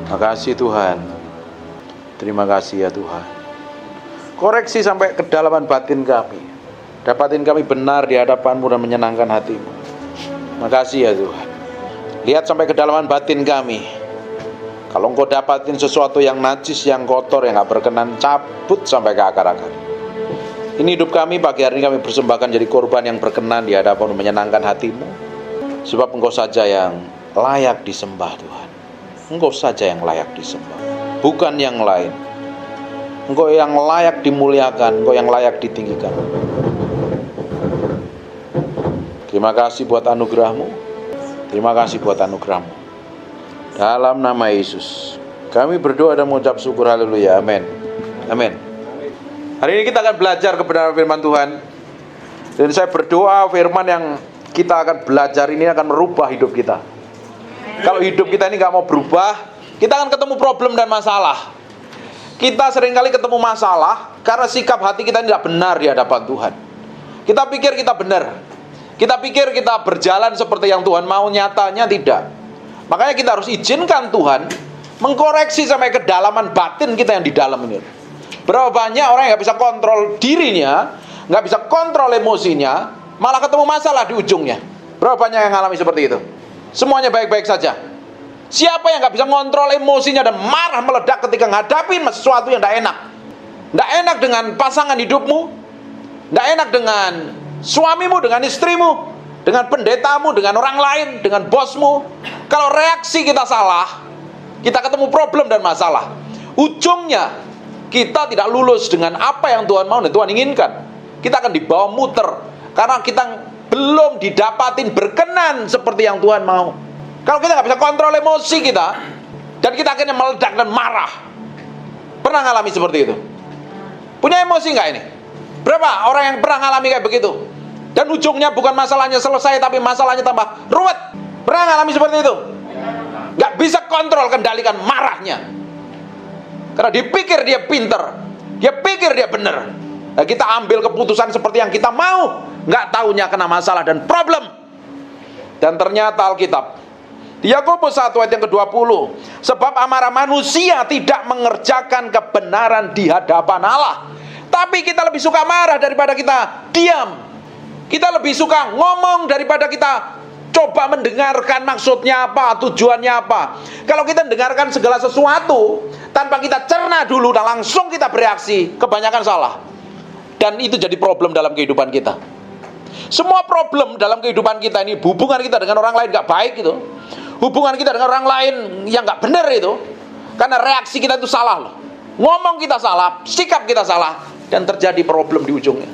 Makasih Tuhan. Terima kasih ya Tuhan. Koreksi sampai kedalaman batin kami. Dapatin kami benar di hadapan-Mu dan menyenangkan hati-Mu. Makasih ya Tuhan. Lihat sampai kedalaman batin kami. Kalau Engkau dapatin sesuatu yang najis, yang kotor, yang gak berkenan, cabut sampai ke akar-akar. Ini hidup kami, pagi hari ini kami persembahkan jadi korban yang berkenan di hadapan menyenangkan hati-Mu. Sebab Engkau saja yang layak disembah Tuhan. Engkau saja yang layak disembah, bukan yang lain. Engkau yang layak dimuliakan, Engkau yang layak ditinggikan. Terima kasih buat anugerah-Mu. Terima kasih buat anugerah-Mu. Dalam nama Yesus kami berdoa dan mengucap syukur, haleluya, amin. Amin. Hari ini kita akan belajar kebenaran firman Tuhan. Dan saya berdoa firman yang kita akan belajar ini akan merubah hidup kita. Kalau hidup kita ini gak mau berubah, kita akan ketemu problem dan masalah. Kita seringkali ketemu masalah karena sikap hati kita tidak benar di hadapan Tuhan. Kita pikir kita benar. Kita pikir kita berjalan seperti yang Tuhan mau, nyatanya tidak. Makanya kita harus izinkan Tuhan mengkoreksi sampai kedalaman batin kita yang di dalam ini. Berapa banyak orang yang gak bisa kontrol dirinya, gak bisa kontrol emosinya, malah ketemu masalah di ujungnya. Berapa banyak yang mengalami seperti itu? Semuanya baik-baik saja. Siapa yang gak bisa kontrol emosinya dan marah meledak ketika ngadapin sesuatu yang gak enak? Gak enak dengan pasangan hidupmu, gak enak dengan suamimu, dengan istrimu, dengan pendetamu, dengan orang lain, dengan bosmu. Kalau reaksi kita salah, kita ketemu problem dan masalah. Ujungnya kita tidak lulus dengan apa yang Tuhan mau dan Tuhan inginkan. Kita akan dibawa muter karena kita belum didapatin berkenan seperti yang Tuhan mau. Kalau kita nggak bisa kontrol emosi kita, dan kita akhirnya meledak dan marah. Pernah ngalami seperti itu? Punya emosi nggak ini? Berapa orang yang pernah ngalami kayak begitu? Dan ujungnya bukan masalahnya selesai, tapi masalahnya tambah ruwet. Pernah ngalami seperti itu? Nggak bisa kontrol, kendalikan marahnya. Karena dipikir dia pinter, dia pikir dia benar. Nah, kita ambil keputusan seperti yang kita mau, nggak taunya kena masalah dan problem. Dan ternyata Alkitab di Yakobus 1 ayat yang ke-20, sebab amarah manusia tidak mengerjakan kebenaran di hadapan Allah. Tapi kita lebih suka marah daripada kita diam. Kita lebih suka ngomong daripada kita coba mendengarkan maksudnya apa, tujuannya apa. Kalau kita mendengarkan segala sesuatu tanpa kita cerna dulu dan langsung kita bereaksi, kebanyakan salah. Dan itu jadi problem dalam kehidupan kita. Semua problem dalam kehidupan kita ini, hubungan kita dengan orang lain gak baik itu, hubungan kita dengan orang lain yang gak benar itu, karena reaksi kita itu salah loh. Ngomong kita salah, sikap kita salah, dan terjadi problem di ujungnya.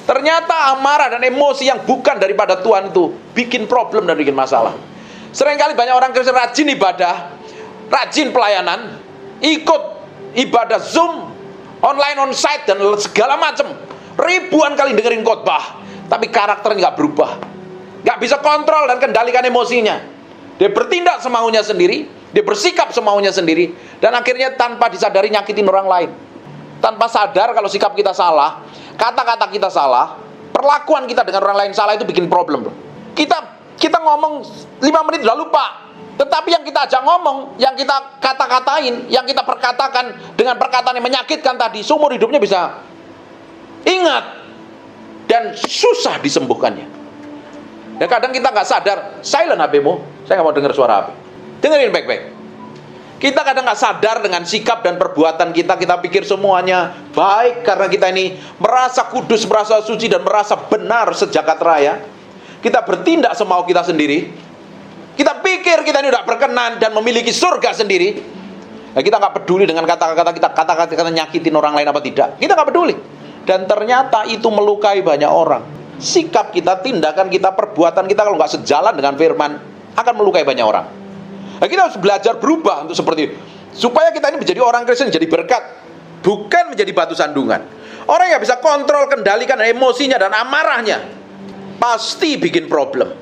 Ternyata amarah dan emosi yang bukan daripada Tuhan itu bikin problem dan bikin masalah. Seringkali banyak orang Kristen rajin ibadah, rajin pelayanan, ikut ibadah Zoom, online onsite dan segala macam, ribuan kali dengerin khotbah, tapi karakternya nggak berubah, nggak bisa kontrol dan kendalikan emosinya. Dia bertindak semaunya sendiri, dia bersikap semaunya sendiri, dan akhirnya tanpa disadari nyakitin orang lain. Tanpa sadar kalau sikap kita salah, kata-kata kita salah, perlakuan kita dengan orang lain salah, itu bikin problem. Kita ngomong 5 menit udah lupa. Tetapi yang kita ajak ngomong, yang kita kata-katain, yang kita perkatakan dengan perkataan yang menyakitkan tadi, seumur hidupnya bisa ingat dan susah disembuhkannya. Dan kadang kita nggak sadar, silent HP-mu, saya nggak mau dengar suara HP. Dengerin baik-baik. Kita kadang nggak sadar dengan sikap dan perbuatan kita, kita pikir semuanya baik karena kita ini merasa kudus, merasa suci, dan merasa benar sejagat raya. Kita bertindak semau kita sendiri. Kita pikir kita ini udah berkenan dan memiliki surga sendiri. Nah, kita nggak peduli dengan kata-kata kita nyakitin orang lain apa tidak. Kita nggak peduli. Dan ternyata itu melukai banyak orang. Sikap kita, tindakan kita, perbuatan kita kalau nggak sejalan dengan firman akan melukai banyak orang. Nah, kita harus belajar berubah untuk seperti itu, supaya kita ini menjadi orang Kristen, jadi berkat, bukan menjadi batu sandungan. Orang yang bisa kontrol, kendalikan emosinya dan amarahnya, pasti bikin problem.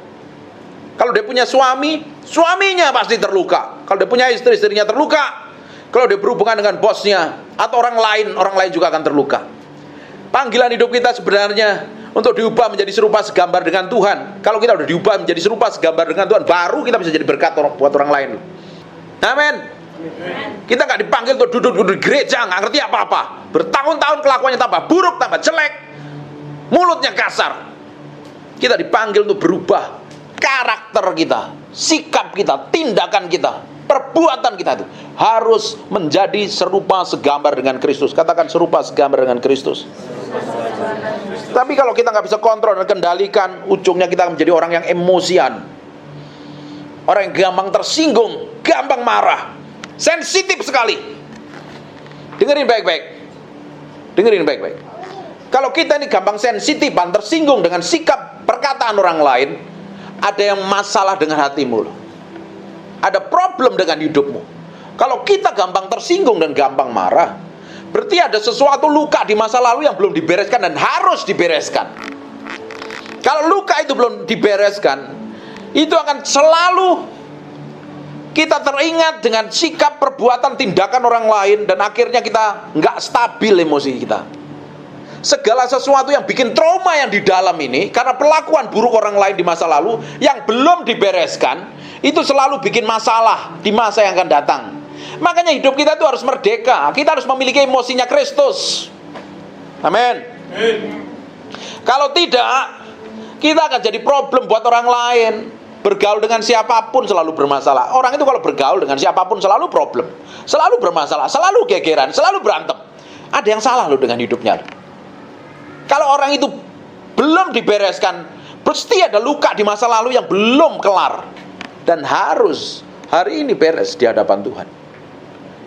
Kalau dia punya suami, suaminya pasti terluka. Kalau dia punya istri, istrinya terluka. Kalau dia berhubungan dengan bosnya atau orang lain juga akan terluka. Panggilan hidup kita sebenarnya untuk diubah menjadi serupa segambar dengan Tuhan. Kalau kita udah diubah menjadi serupa segambar dengan Tuhan, baru kita bisa jadi berkat buat orang lain. Amin. Kita nggak dipanggil untuk duduk-duduk di gereja, nggak ngerti apa-apa. Bertahun-tahun kelakuannya tambah buruk, tambah jelek, mulutnya kasar. Kita dipanggil untuk berubah karakter kita, sikap kita, tindakan kita, perbuatan kita itu harus menjadi serupa segambar dengan Kristus. Katakan serupa segambar dengan Kristus. Tapi kalau kita nggak bisa kontrol dan kendalikan, ujungnya kita menjadi orang yang emosian, orang yang gampang tersinggung, gampang marah, sensitif sekali. Dengerin baik-baik. Dengerin baik-baik. Kalau kita ini gampang sensitif dan tersinggung dengan sikap perkataan orang lain, ada yang masalah dengan hatimu. Ada problem dengan hidupmu. Kalau kita gampang tersinggung dan gampang marah, berarti ada sesuatu luka di masa lalu yang belum dibereskan dan harus dibereskan. Kalau luka itu belum dibereskan, itu akan selalu kita teringat dengan sikap, perbuatan, tindakan orang lain, dan akhirnya kita nggak stabil emosi kita. Segala sesuatu yang bikin trauma yang di dalam ini karena perlakuan buruk orang lain di masa lalu yang belum dibereskan, itu selalu bikin masalah di masa yang akan datang. Makanya hidup kita itu harus merdeka. Kita harus memiliki emosinya Kristus. Amin. Kalau tidak, kita akan jadi problem buat orang lain. Bergaul dengan siapapun selalu bermasalah. Orang itu kalau bergaul dengan siapapun selalu problem, selalu bermasalah, selalu gegeran, selalu berantem. Ada yang salah loh dengan hidupnya. Kalau orang itu belum dibereskan, pasti ada luka di masa lalu yang belum kelar, dan harus hari ini beres di hadapan Tuhan.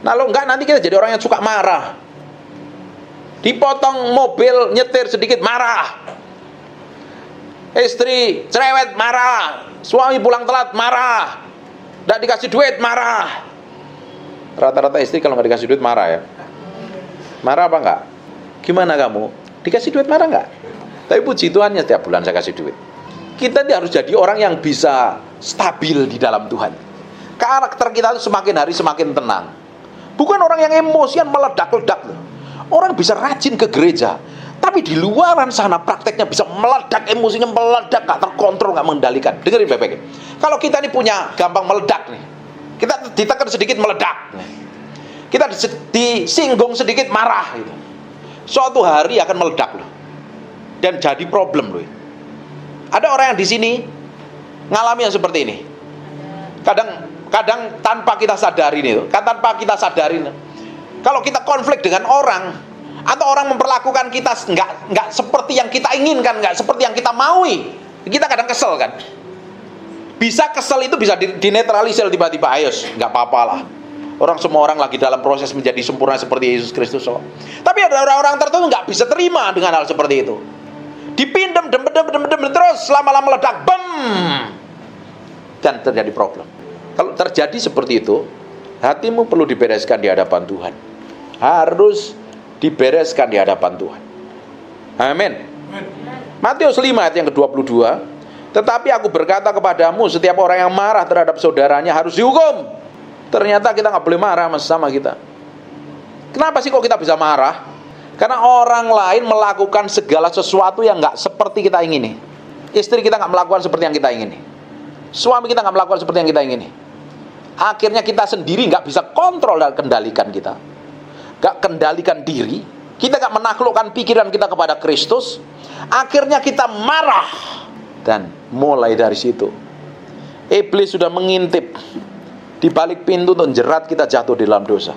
Nah, kalau enggak nanti kita jadi orang yang suka marah. Dipotong mobil, nyetir sedikit marah. Istri cerewet marah. Suami pulang telat marah. Nggak dikasih duit marah. Rata-rata istri kalau nggak dikasih duit marah ya. Marah apa enggak? Gimana kamu? Dikasih duit marah enggak? Tapi puji Tuhannya setiap bulan saya kasih duit. Kita harus jadi orang yang bisa stabil di dalam Tuhan. Karakter kita itu semakin hari semakin tenang. Bukan orang yang emosian meledak-ledak. Orang bisa rajin ke gereja, tapi di luaran sana prakteknya bisa meledak, emosinya meledak, gak terkontrol, gak mengendalikan. Dengerin baik-baik. Kalau kita ini punya gampang meledak nih, kita ditekan sedikit meledak nih. Kita disinggung sedikit marah gitu. Suatu hari akan meledak loh. Dan jadi problem loh. Ada orang yang di sini ngalami yang seperti ini. Kadang tanpa kita sadarin itu, tanpa kita sadarin. Kalau kita konflik dengan orang, atau orang memperlakukan kita nggak seperti yang kita inginkan, nggak seperti yang kita maui, kita kadang kesel kan. Bisa kesel itu bisa dinetralisir tiba-tiba, ayo, nggak apa-apa lah. Semua orang lagi dalam proses menjadi sempurna seperti Yesus Kristus. Tapi ada orang-orang tertentu nggak bisa terima dengan hal seperti itu. Dipindem, dem, terus lama-lama meledak, bam, dan terjadi problem. Kalau terjadi seperti itu, hatimu perlu dibereskan di hadapan Tuhan. Harus dibereskan di hadapan Tuhan. Amin. Matius 5 ayat yang ke-22. Tetapi aku berkata kepadamu, setiap orang yang marah terhadap saudaranya harus dihukum. Ternyata kita nggak boleh marah sama kita. Kenapa sih kok kita bisa marah? Karena orang lain melakukan segala sesuatu yang nggak seperti kita ingini. Istri kita nggak melakukan seperti yang kita ingini. Suami kita nggak melakukan seperti yang kita ingini. Akhirnya kita sendiri nggak bisa kontrol dan kendalikan kita. Nggak kendalikan diri. Kita nggak menaklukkan pikiran kita kepada Kristus. Akhirnya kita marah. Dan mulai dari situ, iblis sudah mengintip di balik pintu untuk jerat kita jatuh di dalam dosa.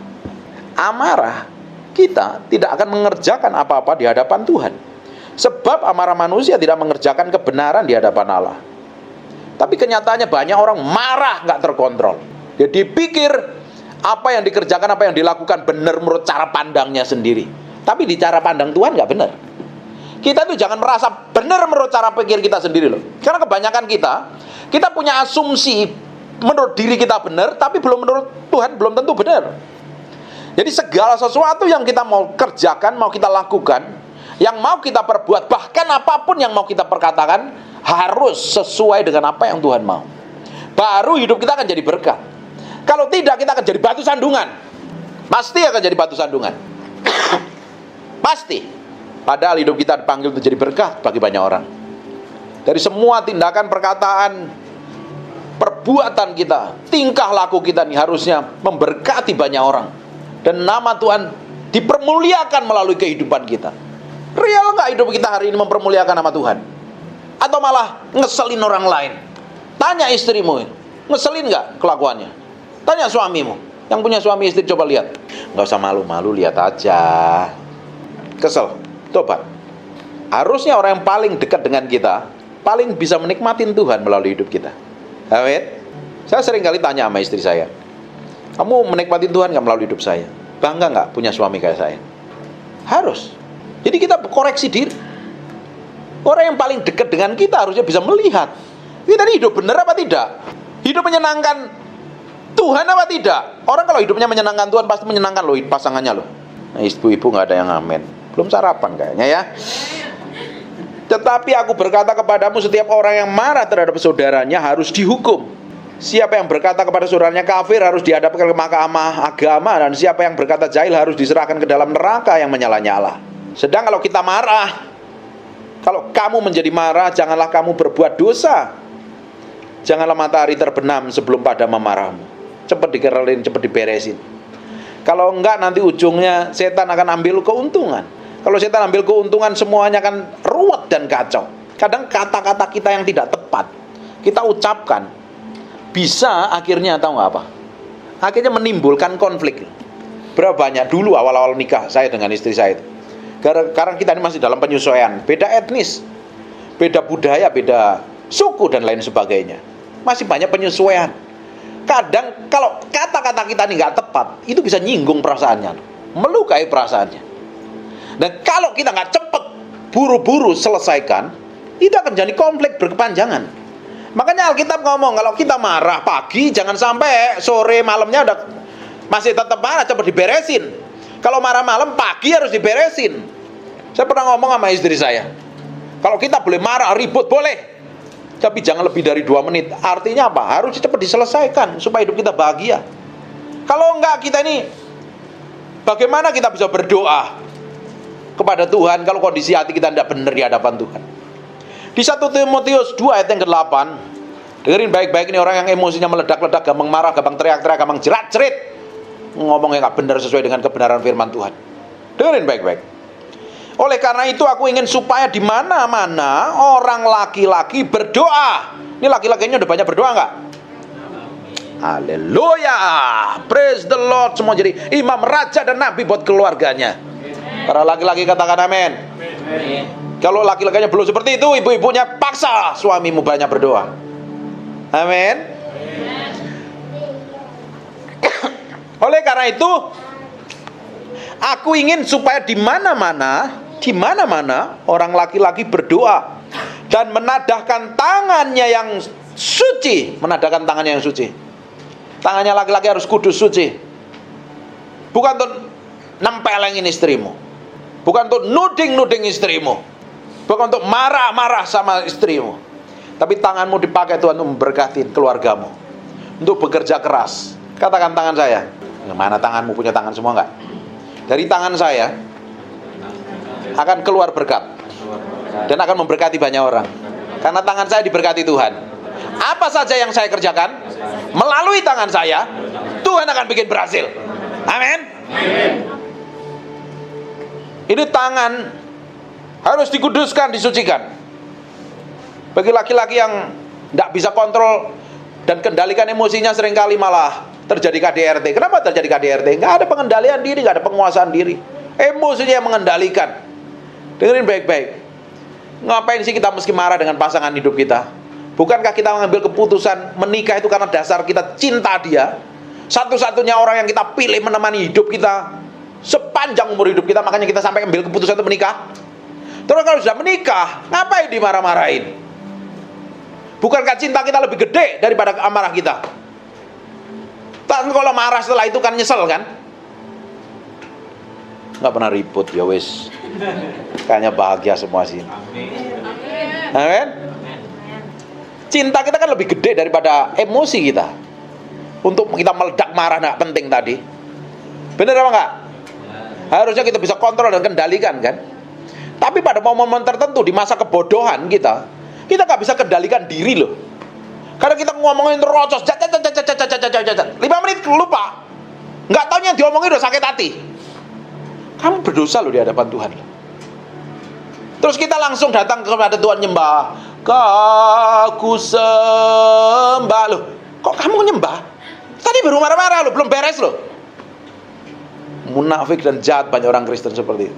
Amarah kita tidak akan mengerjakan apa-apa di hadapan Tuhan. Sebab amarah manusia tidak mengerjakan kebenaran di hadapan Allah. Tapi kenyataannya banyak orang marah nggak terkontrol. Dia dipikir apa yang dikerjakan, apa yang dilakukan benar menurut cara pandangnya sendiri. Tapi di cara pandang Tuhan nggak benar. Kita tuh jangan merasa benar menurut cara pikir kita sendiri loh. Karena kebanyakan kita punya asumsi menurut diri kita benar, tapi belum menurut Tuhan belum tentu benar. Jadi segala sesuatu yang kita mau kerjakan, mau kita lakukan, yang mau kita perbuat, bahkan apapun yang mau kita perkatakan, harus sesuai dengan apa yang Tuhan mau. Baru hidup kita akan jadi berkat. Kalau tidak, kita akan jadi batu sandungan. Pasti akan jadi batu sandungan. Pasti. Padahal hidup kita dipanggil untuk jadi berkat bagi banyak orang. Dari semua tindakan, perkataan, perbuatan kita, tingkah laku kita ini harusnya memberkati banyak orang. Dan nama Tuhan dipermuliakan melalui kehidupan kita. Real nggak hidup kita hari ini mempermuliakan nama Tuhan? Atau malah ngeselin orang lain? Tanya istrimu, ngeselin nggak kelakuannya? Tanya suamimu, yang punya suami istri, coba lihat. Nggak usah malu-malu, lihat aja. Kesel, tobat. Harusnya orang yang paling dekat dengan kita paling bisa menikmatin Tuhan melalui hidup kita. Amin. Saya sering kali tanya sama istri saya, kamu menikmati Tuhan nggak melalui hidup saya? Bangga nggak punya suami kayak saya? Harus. Jadi kita koreksi diri. Orang yang paling dekat dengan kita harusnya bisa melihat kita ini hidup benar apa tidak, hidup menyenangkan Tuhan apa tidak. Orang kalau hidupnya menyenangkan Tuhan pasti menyenangkan loh pasangannya loh. Nah, ibu-ibu nggak ada yang amin, belum sarapan kayaknya ya. Tetapi aku berkata kepadamu, setiap orang yang marah terhadap saudaranya harus dihukum. Siapa yang berkata kepada saudaranya kafir harus dihadapkan ke mahkamah agama, dan siapa yang berkata jahil harus diserahkan ke dalam neraka yang menyala-nyala. Sedang kalau kita marah, kalau kamu menjadi marah, janganlah kamu berbuat dosa. Janganlah matahari terbenam sebelum padam amarahmu. Cepat dikerelin, cepat diberesin. Kalau enggak nanti ujungnya setan akan ambil keuntungan. Kalau setan ambil keuntungan, semuanya akan ruwet dan kacau. Kadang kata-kata kita yang tidak tepat kita ucapkan, bisa akhirnya tahu nggak apa? Akhirnya menimbulkan konflik. Berapa banyak dulu awal-awal nikah saya dengan istri saya itu. Sekarang kita ini masih dalam penyesuaian, beda etnis, beda budaya, beda suku dan lain sebagainya. Masih banyak penyesuaian. Kadang kalau kata-kata kita ini nggak tepat, itu bisa nyinggung perasaannya, melukai perasaannya. Dan kalau kita nggak cepat, buru-buru selesaikan, itu akan jadi konflik berkepanjangan. Makanya Alkitab ngomong, kalau kita marah pagi, jangan sampai sore malamnya udah masih tetap marah, coba diberesin. Kalau marah malam, pagi harus diberesin. Saya pernah ngomong sama istri saya, kalau kita boleh marah, ribut boleh, tapi jangan lebih dari 2 menit. Artinya apa? Harus cepat diselesaikan supaya hidup kita bahagia. Kalau enggak, kita ini bagaimana kita bisa berdoa kepada Tuhan kalau kondisi hati kita tidak benar di hadapan Tuhan? Di 1 Timotius 2 ayat yang ke-8, dengerin baik-baik, ini orang yang emosinya meledak-ledak, gampang marah, gampang teriak-teriak, gampang jerat-jerit, ngomongnya nggak benar sesuai dengan kebenaran firman Tuhan. Dengerin baik-baik. Oleh karena itu aku ingin supaya di mana-mana orang laki-laki berdoa. Ini laki-lakinya udah banyak berdoa nggak? Haleluya, praise the Lord. Semua jadi imam, raja dan nabi buat keluarganya. Para laki-laki katakan amin. Kalau laki-lakinya belum seperti itu, ibu-ibunya paksa suamimu banyak berdoa. Amin. Oleh karena itu aku ingin supaya di mana-mana orang laki-laki berdoa dan menadahkan tangannya yang suci. Menadahkan tangannya yang suci. Tangannya laki-laki harus kudus, suci. Bukan untuk nempelengin istrimu, bukan untuk nuding istrimu, bukan untuk marah-marah sama istrimu. Tapi tanganmu dipakai Tuhan untuk memberkati keluargamu, untuk bekerja keras. Katakan tangan saya. Mana tanganmu, punya tangan semua enggak? Dari tangan saya akan keluar berkat dan akan memberkati banyak orang. Karena tangan saya diberkati Tuhan. Apa saja yang saya kerjakan melalui tangan saya, Tuhan akan bikin berhasil. Amin. Ini tangan harus dikuduskan, disucikan. Bagi laki-laki yang tidak bisa kontrol dan kendalikan emosinya, seringkali malah terjadi KDRT. Kenapa terjadi KDRT? Nggak ada pengendalian diri, nggak ada penguasaan diri. Emosinya yang mengendalikan. Dengerin baik-baik. Ngapain sih kita mesti marah dengan pasangan hidup kita? Bukankah kita mengambil keputusan menikah itu karena dasar kita cinta dia? Satu-satunya orang yang kita pilih menemani hidup kita sepanjang umur hidup kita, makanya kita sampai ambil keputusan untuk menikah. Terus kalau sudah menikah, ngapain dimarah-marahin? Bukankah cinta kita lebih gede daripada amarah kita? Tapi kalau marah setelah itu kan nyesel kan? Nggak pernah ribut, ya wis. Kayaknya bahagia semua sih. Amin. Cinta kita kan lebih gede daripada emosi kita. Untuk kita meledak marah nggak penting tadi. Bener apa nggak? Harusnya kita bisa kontrol dan kendalikan kan? Tapi pada momen-momen tertentu di masa kebodohan kita nggak bisa kendalikan diri loh. Kadang kita ngomongin terocos, 5 menit lupa. Nggak taunya yang diomongin udah sakit hati. Kamu berdosa loh di hadapan Tuhan. Terus kita langsung datang kepada Tuhan nyembah. Aku sembah. Loh, kok kamu nyembah? Tadi baru marah-marah loh, belum beres loh. Munafik dan jahat banyak orang Kristen seperti itu.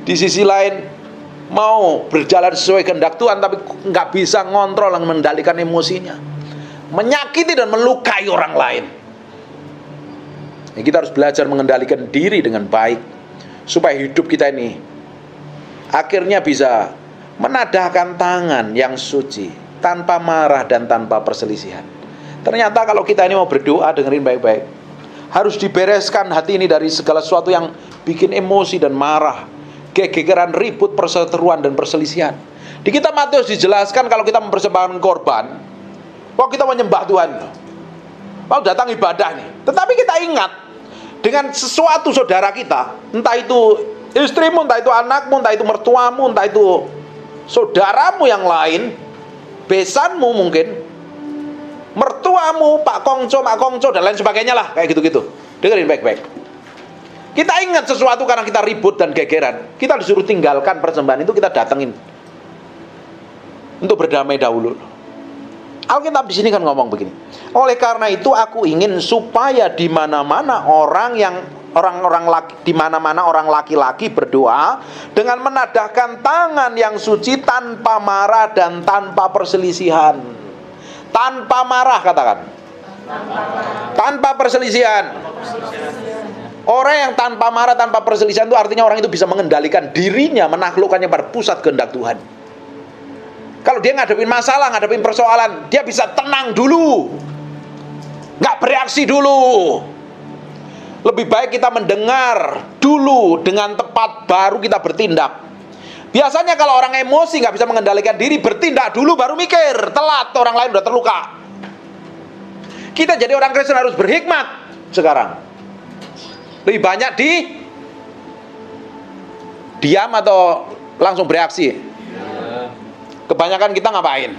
Di sisi lain, mau berjalan sesuai kehendak Tuhan, tapi nggak bisa ngontrol dan mengendalikan emosinya, menyakiti dan melukai orang lain. Ya, kita harus belajar mengendalikan diri dengan baik, supaya hidup kita ini akhirnya bisa menadahkan tangan yang suci, tanpa marah dan tanpa perselisihan. Ternyata kalau kita ini mau berdoa, dengerin baik-baik, harus dibereskan hati ini dari segala sesuatu yang bikin emosi dan marah, gegeran, ribut, perseteruan, dan perselisihan. Di kitab Matius dijelaskan kalau kita mempersembahkan korban, kok kita menyembah Tuhan, mau datang ibadah nih. Tetapi kita ingat, dengan sesuatu saudara kita, entah itu istrimu, entah itu anakmu, entah itu mertuamu, entah itu saudaramu yang lain, besanmu mungkin, mertuamu, Pak Kongco, dan lain sebagainya lah, kayak gitu-gitu. Dengerin baik-baik. Kita ingat sesuatu karena kita ribut dan gegeran, kita disuruh tinggalkan persembahan itu, kita datengin untuk berdamai dahulu. Alkitab di sini kan ngomong begini. Oleh karena itu aku ingin supaya di mana-mana orang laki-laki berdoa dengan menadahkan tangan yang suci tanpa marah dan tanpa perselisihan. Tanpa marah, katakan. Tanpa perselisihan. Orang yang tanpa marah, tanpa perselisihan itu artinya orang itu bisa mengendalikan dirinya, menaklukkannya pada pusat kehendak Tuhan. Kalau dia ngadepin masalah, ngadepin persoalan, dia bisa tenang dulu, nggak bereaksi dulu. Lebih baik kita mendengar dulu dengan tepat, baru kita bertindak. Biasanya kalau orang emosi nggak bisa mengendalikan diri, bertindak dulu baru mikir, telat, orang lain udah terluka. Kita jadi orang Kristen harus berhikmat sekarang. Lebih banyak diam atau langsung bereaksi? Kebanyakan kita ngapain?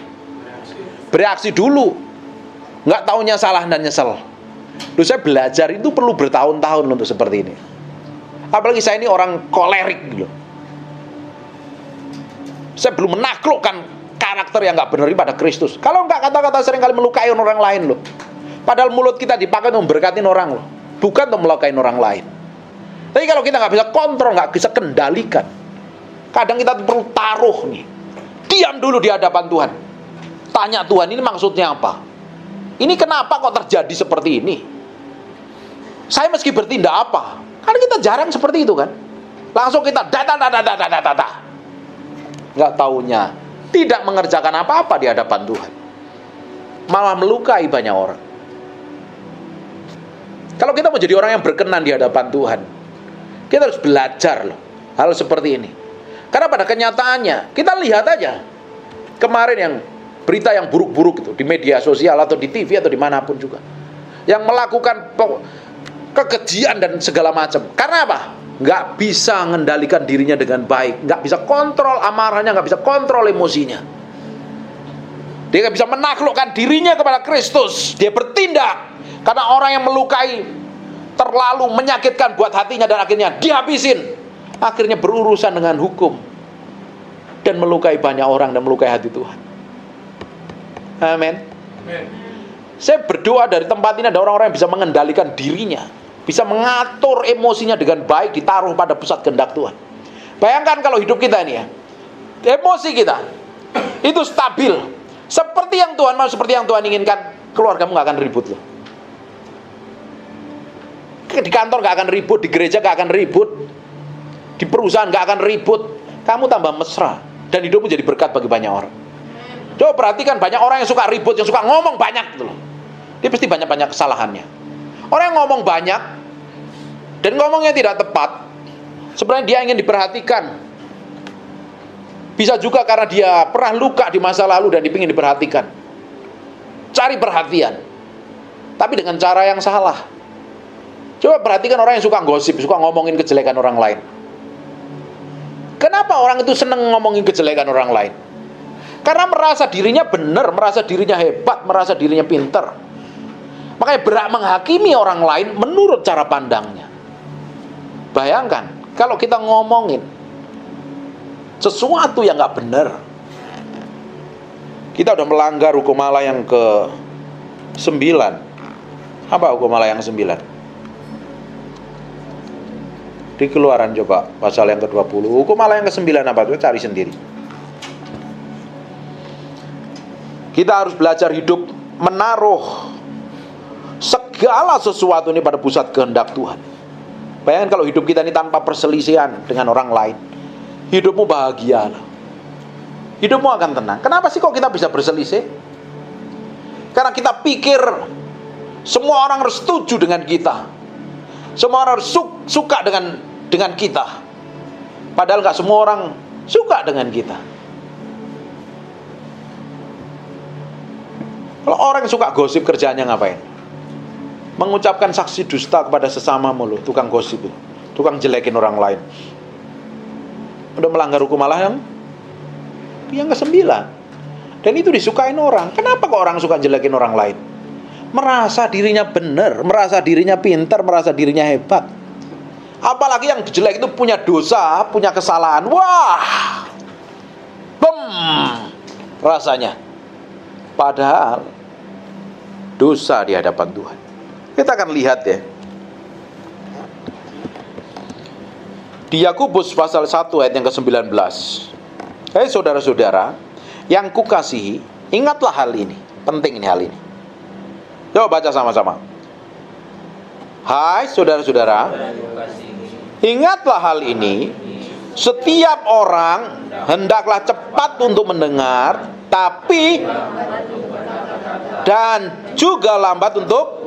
Bereaksi dulu. Nggak taunya salah dan nyesel. Loh, saya belajar itu perlu bertahun-tahun untuk seperti ini. Apalagi saya ini orang kolerik gitu. Saya belum menaklukkan karakter yang nggak benar pada Kristus. Kalau nggak, kata-kata sering kali melukai orang lain loh. Padahal mulut kita dipakai untuk memberkatin orang loh, bukan untuk melukai orang lain. Tapi kalau kita nggak bisa kontrol, nggak bisa kendalikan, kadang kita perlu taruh nih, diam dulu di hadapan Tuhan, tanya Tuhan, ini maksudnya apa? Ini kenapa kok terjadi seperti ini? Saya mesti bertindak apa? Karena kita jarang seperti itu kan. Langsung kita data. Nggak taunya tidak mengerjakan apa-apa di hadapan Tuhan, malah melukai banyak orang. Kalau kita mau jadi orang yang berkenan di hadapan Tuhan, kita harus belajar loh hal seperti ini. Karena pada kenyataannya kita lihat aja kemarin yang berita yang buruk-buruk itu di media sosial atau di TV atau dimanapun juga, yang melakukan kekejian dan segala macam. Karena apa? Nggak bisa mengendalikan dirinya dengan baik, nggak bisa kontrol amarahnya, nggak bisa kontrol emosinya. Dia nggak bisa menaklukkan dirinya kepada Kristus. Dia bertindak karena orang yang melukai terlalu menyakitkan buat hatinya dan akhirnya dihabisin. Akhirnya berurusan dengan hukum dan melukai banyak orang dan melukai hati Tuhan. Amin. Saya berdoa dari tempat ini ada orang-orang yang bisa mengendalikan dirinya, bisa mengatur emosinya dengan baik, ditaruh pada pusat kehendak Tuhan. Bayangkan kalau hidup kita ini ya, emosi kita itu stabil, seperti yang Tuhan mau, seperti yang Tuhan inginkan, keluargamu gak akan ribut loh. Di kantor gak akan ribut, di gereja gak akan ribut, di perusahaan gak akan ribut, kamu tambah mesra dan hidupmu jadi berkat bagi banyak orang. Coba perhatikan, banyak orang yang suka ribut, yang suka ngomong banyak gitu loh. Dia pasti banyak-banyak kesalahannya. Orang yang ngomong banyak dan ngomongnya tidak tepat, sebenarnya dia ingin diperhatikan. Bisa juga karena dia pernah luka di masa lalu dan dia ingin diperhatikan. Cari perhatian, tapi dengan cara yang salah. Coba perhatikan orang yang suka gosip, suka ngomongin kejelekan orang lain. Kenapa orang itu senang ngomongin kejelekan orang lain? Karena merasa dirinya benar, merasa dirinya hebat, merasa dirinya pinter. Makanya berhak menghakimi orang lain menurut cara pandangnya. Bayangkan, kalau kita ngomongin sesuatu yang gak benar, kita udah melanggar hukum Allah yang ke-9. Apa hukum Allah yang ke-9? Di Keluaran coba, pasal yang ke-20. Hukum Allah yang ke-9 apa? Itu cari sendiri. Kita harus belajar hidup menaruh segala sesuatu ini pada pusat kehendak Tuhan. Bayangkan kalau hidup kita ini tanpa perselisihan dengan orang lain, hidupmu bahagia, hidupmu akan tenang. Kenapa sih kok kita bisa berselisih? Karena kita pikir semua orang harus setuju dengan kita, semua orang harus suka dengan kita. Padahal gak semua orang suka dengan kita. Kalau orang yang suka gosip, kerjaannya ngapain? Mengucapkan saksi dusta kepada sesamamu loh, tukang gosip itu, tukang jelekin orang lain. Udah melanggar hukum Allah yang ke-9. Dan itu disukain orang. Kenapa kok orang suka jelekin orang lain? Merasa dirinya benar, merasa dirinya pintar, merasa dirinya hebat. Apalagi yang jelek itu punya dosa, punya kesalahan. Wah, rasanya. Padahal dosa di hadapan Tuhan. Kita akan lihat ya, di Yakobus pasal 1 ayat yang ke-19. Hai saudara-saudara yang kukasihi, ingatlah hal ini. Penting ini hal ini. Coba baca sama-sama. Hai saudara-saudara, ingatlah hal ini. Setiap orang hendaklah cepat untuk mendengar, tapi dan juga lambat untuk.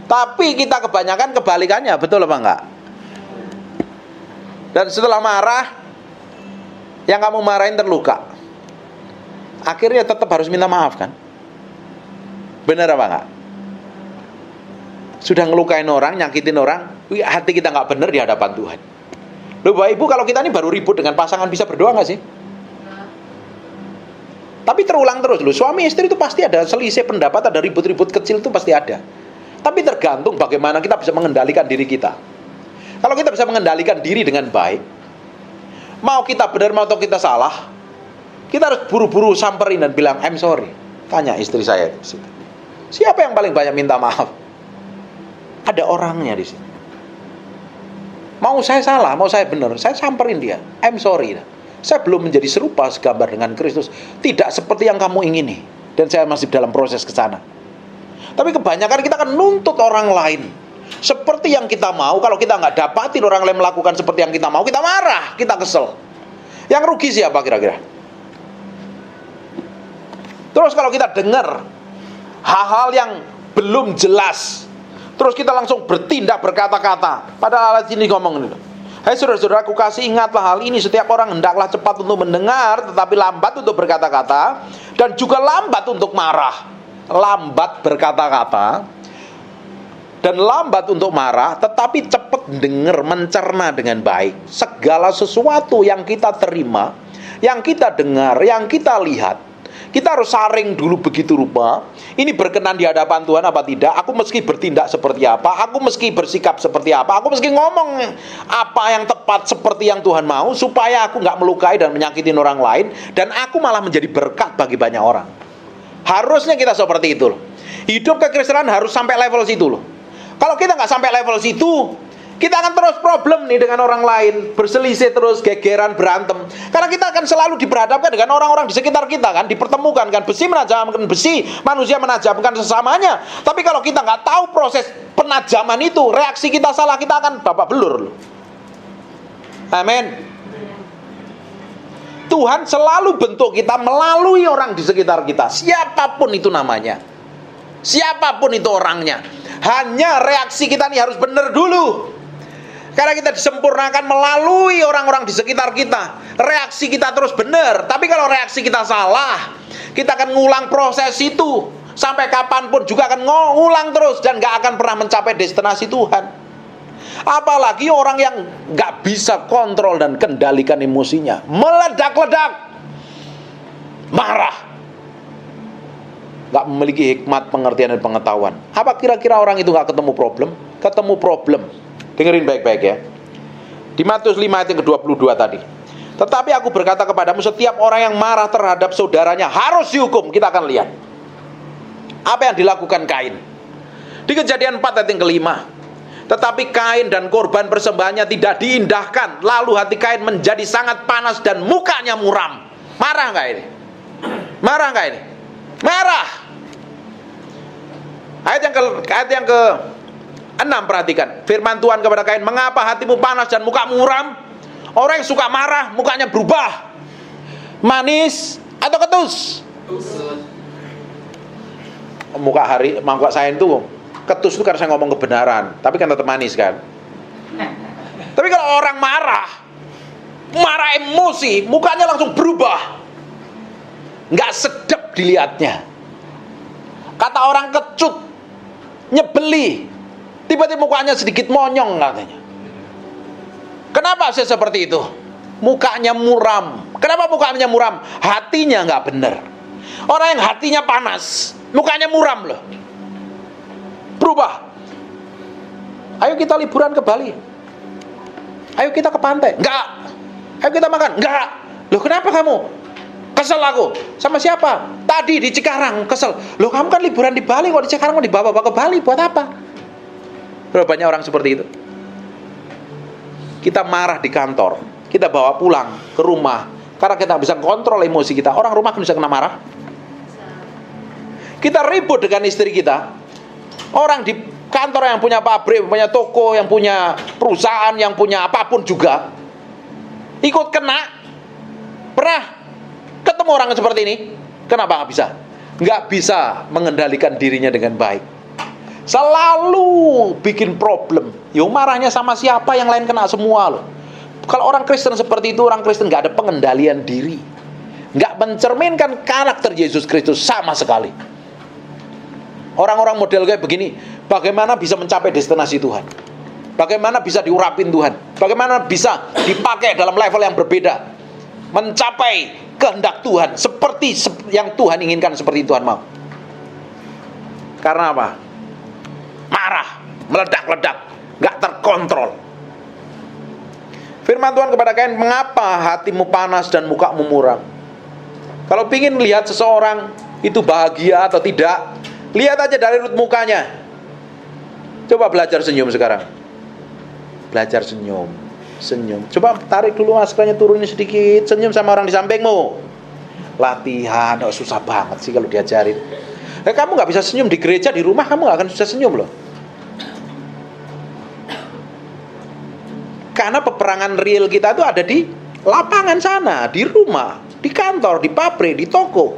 Tapi kita kebanyakan kebalikannya, betul apa enggak? Dan setelah marah, yang kamu marahin terluka, akhirnya tetap harus minta maaf kan? Benar apa enggak? Sudah ngelukain orang, nyakitin orang, hati kita enggak benar di hadapan Tuhan. Loh Bapak Ibu, kalau kita ini baru ribut dengan pasangan, bisa berdoa enggak sih? Tapi terulang terus loh, suami istri itu pasti ada selisih pendapat, ada ribut-ribut kecil itu pasti ada. Tapi tergantung bagaimana kita bisa mengendalikan diri kita. Kalau kita bisa mengendalikan diri dengan baik, mau kita benar mau kita salah, kita harus buru-buru samperin dan bilang I'm sorry. Tanya istri saya di situ, siapa yang paling banyak minta maaf? Ada orangnya di sini. Mau saya salah, mau saya benar, saya samperin dia, I'm sorry. Saya belum menjadi serupa segambar dengan Kristus, tidak seperti yang kamu ingini, dan saya masih dalam proses ke sana. Tapi kebanyakan kita akan nuntut orang lain seperti yang kita mau. Kalau kita nggak dapatin orang lain melakukan seperti yang kita mau, kita marah, kita kesel. Yang rugi siapa kira-kira? Terus kalau kita dengar hal-hal yang belum jelas, terus kita langsung bertindak berkata-kata. Padahal ayat ini ngomong ini. Hai saudara-saudara, aku kasih ingatlah hal ini. Setiap orang hendaklah cepat untuk mendengar, tetapi lambat untuk berkata-kata, dan juga lambat untuk marah. Lambat berkata-kata dan lambat untuk marah, tetapi cepat dengar, mencerna dengan baik. Segala sesuatu yang kita terima, yang kita dengar, yang kita lihat, kita harus saring dulu begitu rupa. Ini berkenan di hadapan Tuhan apa tidak? Aku mesti bertindak seperti apa? Aku mesti bersikap seperti apa? Aku mesti ngomong apa yang tepat seperti yang Tuhan mau, supaya aku gak melukai dan menyakitin orang lain, dan aku malah menjadi berkat bagi banyak orang. Harusnya kita seperti itu loh. Hidup kekristenan harus sampai level situ loh. Kalau kita nggak sampai level situ, kita akan terus problem nih dengan orang lain, berselisih terus, gegeran, berantem. Karena kita akan selalu diperhadapkan dengan orang-orang di sekitar kita kan, dipertemukan kan, besi menajamkan besi, manusia menajamkan sesamanya. Tapi kalau kita nggak tahu proses penajaman itu, reaksi kita salah, kita akan babak belur loh. Amin. Tuhan selalu bentuk kita melalui orang di sekitar kita, siapapun itu namanya, siapapun itu orangnya. Hanya reaksi kita ini harus benar dulu, karena kita disempurnakan melalui orang-orang di sekitar kita. Reaksi kita terus benar. Tapi kalau reaksi kita salah, kita akan ngulang proses itu sampai kapanpun juga akan ngulang terus, dan gak akan pernah mencapai destinasi Tuhan. Apalagi orang yang gak bisa kontrol dan kendalikan emosinya, meledak-ledak, marah, nggak memiliki hikmat, pengertian, dan pengetahuan. Apa kira-kira orang itu nggak ketemu problem? Ketemu problem. Dengerin baik-baik ya. Di Matius 5 ayat yang ke-22 tadi. Tetapi aku berkata kepadamu, setiap orang yang marah terhadap saudaranya harus dihukum. Kita akan lihat apa yang dilakukan Kain. Di Kejadian 4 ayat yang ke-5. Tetapi Kain dan korban persembahannya tidak diindahkan. Lalu hati Kain menjadi sangat panas dan mukanya muram. Marah nggak ini? Marah nggak ini? Marah. Ayat yang ke-6, perhatikan. Firman Tuhan kepada Kain, mengapa hatimu panas dan mukamu muram? Orang yang suka marah, mukanya berubah. Manis atau ketus? Muka saya itu ketus itu karena saya ngomong kebenaran, tapi kan tetap manis kan. Tapi kalau orang marah emosi, mukanya langsung berubah, nggak sedap dilihatnya. Kata orang kecut, nyebeli, tiba-tiba mukanya sedikit monyong katanya. Kenapa saya seperti itu? Mukanya muram. Kenapa mukanya muram? Hatinya nggak benar. Orang yang hatinya panas, mukanya muram loh. Berubah. Ayo kita liburan ke Bali. Ayo kita ke pantai. Enggak. Ayo kita makan. Enggak. Loh kenapa kamu? Kesel aku. Sama siapa? Tadi di Cikarang kesel. Loh kamu kan liburan di Bali, kok di Cikarang mau dibawa-bawa ke Bali buat apa? Berapa banyak orang seperti itu? Kita marah di kantor, kita bawa pulang ke rumah karena kita bisa kontrol emosi kita. Orang rumah kan bisa kena marah. Kita ribut dengan istri kita. Orang di kantor yang punya pabrik, punya toko, yang punya perusahaan, yang punya apapun juga ikut kena. Pernah ketemu orang seperti ini? Kenapa nggak bisa? Nggak bisa mengendalikan dirinya dengan baik. Selalu bikin problem. Yo marahnya sama siapa, yang lain kena semua loh. Kalau orang Kristen seperti itu, orang Kristen nggak ada pengendalian diri, nggak mencerminkan karakter Yesus Kristus sama sekali. Orang-orang model kayak begini, bagaimana bisa mencapai destinasi Tuhan? Bagaimana bisa diurapin Tuhan? Bagaimana bisa dipakai dalam level yang berbeda, mencapai kehendak Tuhan seperti yang Tuhan inginkan, seperti Tuhan mau? Karena apa? Marah, meledak-ledak, gak terkontrol. Firman Tuhan kepada Kain, mengapa hatimu panas dan mukamu muram? Kalau ingin lihat seseorang itu bahagia atau tidak, lihat aja dari raut mukanya. Coba belajar senyum sekarang. Belajar senyum. Coba tarik dulu maskernya, turunin sedikit, senyum sama orang di sampingmu. Latihan, susah banget sih kalau diajarin. Kamu gak bisa senyum di gereja, di rumah kamu gak akan bisa senyum loh. Karena peperangan real kita itu ada di lapangan sana, di rumah, di kantor, di pabrik, di toko.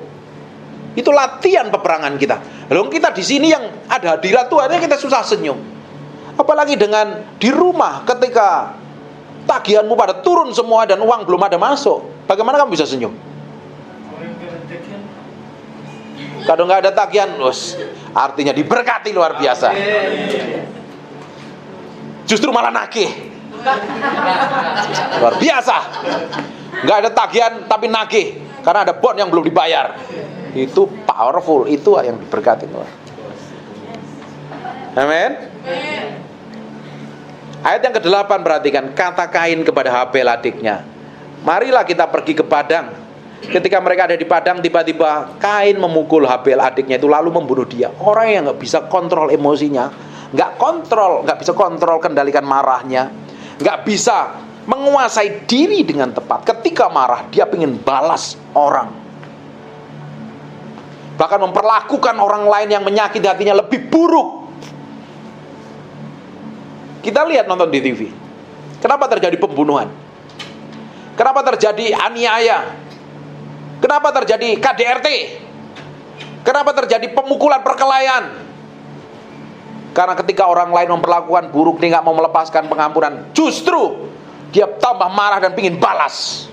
Itu latihan peperangan kita. Lalu kita di sini yang ada hadirat Tuhan, kita susah senyum. Apalagi dengan di rumah, ketika tagihanmu pada turun semua dan uang belum ada masuk, bagaimana kamu bisa senyum? Kalau nggak ada tagihan, artinya diberkati luar biasa. Justru malah nagih. Luar biasa. Nggak ada tagihan tapi nagih karena ada bon yang belum dibayar. Itu powerful, itu yang diberkati Tuhan. Amin. Ayat yang ke-8, perhatikan. Kata Kain kepada Habel adiknya, marilah kita pergi ke padang. Ketika mereka ada di padang, tiba-tiba Kain memukul Habel adiknya itu, lalu membunuh dia. Orang yang nggak bisa kontrol emosinya, nggak bisa kontrol kendalikan marahnya, nggak bisa menguasai diri dengan tepat. Ketika marah, dia ingin balas orang, bahkan memperlakukan orang lain yang menyakiti hatinya lebih buruk. Kita lihat, nonton di TV, kenapa terjadi pembunuhan, kenapa terjadi aniaya, kenapa terjadi KDRT, kenapa terjadi pemukulan, perkelahian. Karena ketika orang lain memperlakukan buruk, dia nggak mau melepaskan pengampunan, justru dia tambah marah dan pingin balas.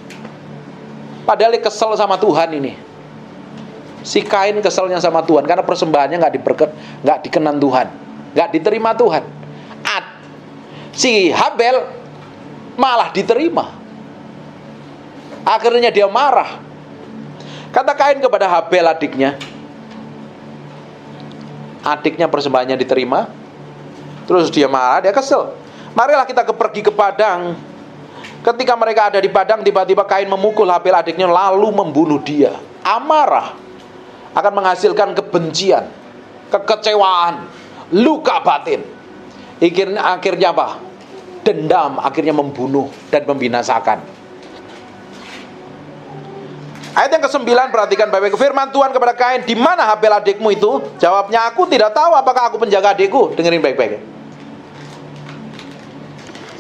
Padahal dia kesel sama Tuhan ini. Si Kain keselnya sama Tuhan karena persembahannya nggak dikenan Tuhan, nggak diterima Tuhan. Si Habel malah diterima. Akhirnya dia marah. Kata Kain kepada Habel adiknya. Adiknya persembahannya diterima. Terus dia marah, dia kesel. Marilah kita pergi ke padang. Ketika mereka ada di padang, tiba-tiba Kain memukul Habel adiknya lalu membunuh dia. Amarah akan menghasilkan kebencian, kekecewaan, luka batin. Akhirnya apa? Dendam akhirnya membunuh dan membinasakan. Ayat yang ke-9, perhatikan baik-baik. Firman Tuhan kepada Kain, di mana Habel adikmu itu? Jawabnya, aku tidak tahu apakah aku penjaga adikku. Dengerin baik-baik.